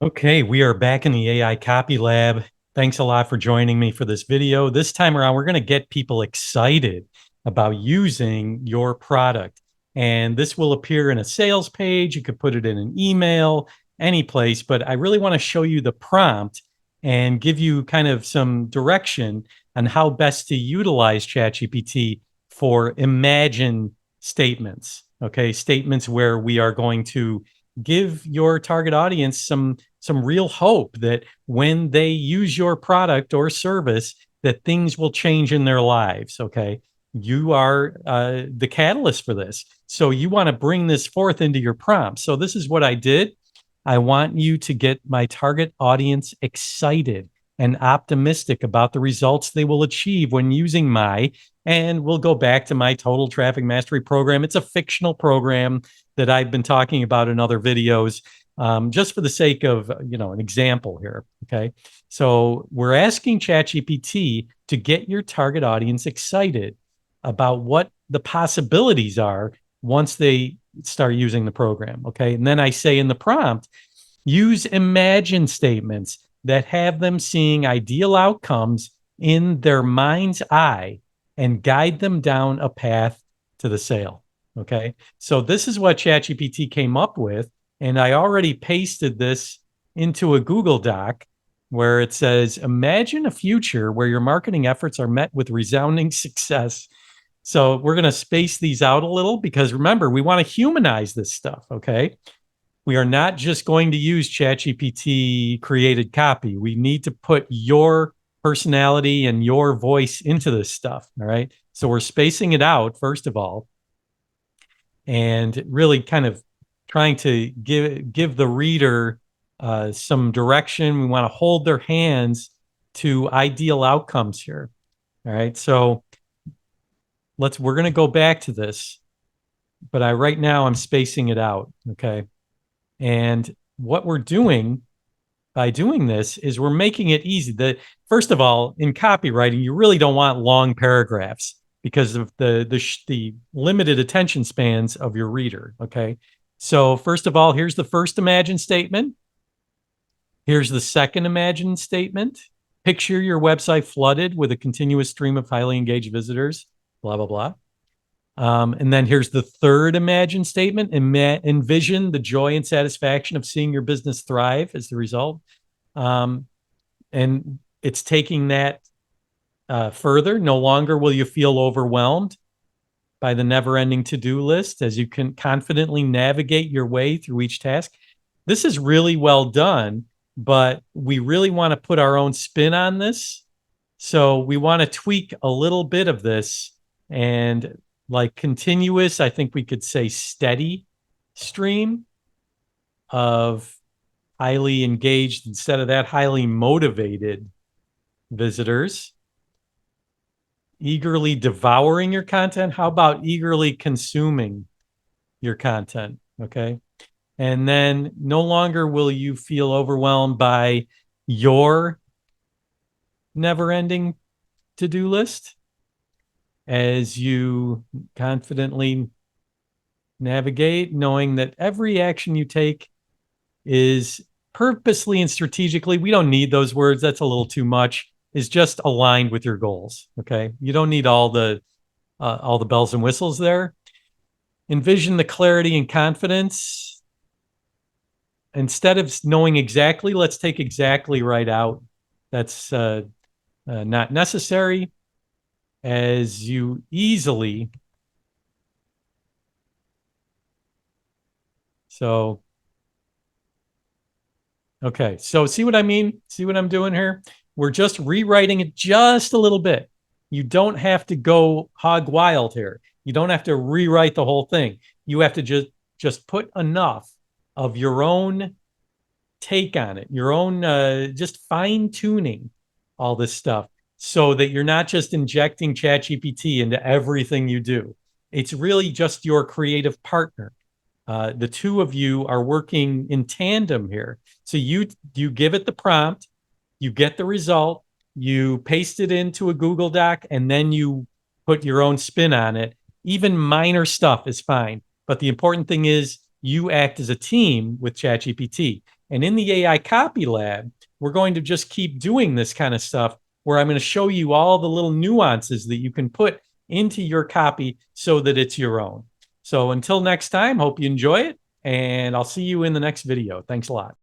Okay, we are back in the AI Copy Lab. Thanks a lot for joining me for this video. This time around, we're going to get people excited about using your product. And this will appear in a sales page. You could put it in an email, any place, but I really want to show you the prompt and give you kind of some direction on how best to utilize ChatGPT for imagine statements. Okay, statements where we are going to give your target audience some real hope that when they use your product or service, that things will change in their lives. Okay, you are the catalyst for this, so you want to bring this forth into your prompt. So this is what I did. I want you to get my target audience excited and optimistic about the results they will achieve when using my, and we'll go back to my total traffic mastery program. It's a fictional program that I've been talking about in other videos, just for the sake of, an example here. Okay. So we're asking ChatGPT to get your target audience excited about what the possibilities are once they start using the program. Okay. And then I say in the prompt, use imagine statements that have them seeing ideal outcomes in their mind's eye and guide them down a path to the sale. Okay. So this is what ChatGPT came up with. And I already pasted this into a Google Doc where it says, imagine a future where your marketing efforts are met with resounding success. So we're going to space these out a little because remember, we want to humanize this stuff. Okay. We are not just going to use ChatGPT created copy. We need to put your personality and your voice into this stuff. All right. So we're spacing it out, first of all, and really kind of trying to give the reader some direction. We want to hold their hands to ideal outcomes here. All right. So we're going to go back to this, but right now I'm spacing it out. Okay. And what we're doing by doing this is we're making it easy. First of all, in copywriting, you really don't want long paragraphs because of the limited attention spans of your reader. Okay. So first of all, here's the first imagine statement. Here's the second imagine statement. Picture your website flooded with a continuous stream of highly engaged visitors, blah, blah, blah. And then here's the third imagine statement. Envision the joy and satisfaction of seeing your business thrive as the result. And it's taking that further. No longer will you feel overwhelmed by the never-ending to-do list as you can confidently navigate your way through each task. This is really well done, but we really want to put our own spin on this. So we want to tweak a little bit of this, and like continuous, I think we could say steady stream of highly engaged, instead of that, highly motivated visitors. Eagerly devouring your content. How about eagerly consuming your content? Okay. And then no longer will you feel overwhelmed by your never ending to do list as you confidently navigate, knowing that every action you take is purposely and strategically, we don't need those words, that's a little too much, is just aligned with your goals. Okay. You don't need all the bells and whistles there. Envision the clarity and confidence. Instead of knowing exactly, let's take exactly right out. That's not necessary, as you easily. So, okay. So see what I mean? See what I'm doing here? We're just rewriting it just a little bit. You don't have to go hog wild here. You don't have to rewrite the whole thing. You have to just put enough of your own take on it, your own just fine tuning all this stuff so that you're not just injecting ChatGPT into everything you do. It's really just your creative partner. The two of you are working in tandem here. So you give it the prompt, you get the result, you paste it into a Google Doc, and then you put your own spin on it. Even minor stuff is fine. But the important thing is you act as a team with ChatGPT. And in the AI Copy Lab, we're going to just keep doing this kind of stuff where I'm going to show you all the little nuances that you can put into your copy so that it's your own. So until next time, hope you enjoy it, and I'll see you in the next video. Thanks a lot.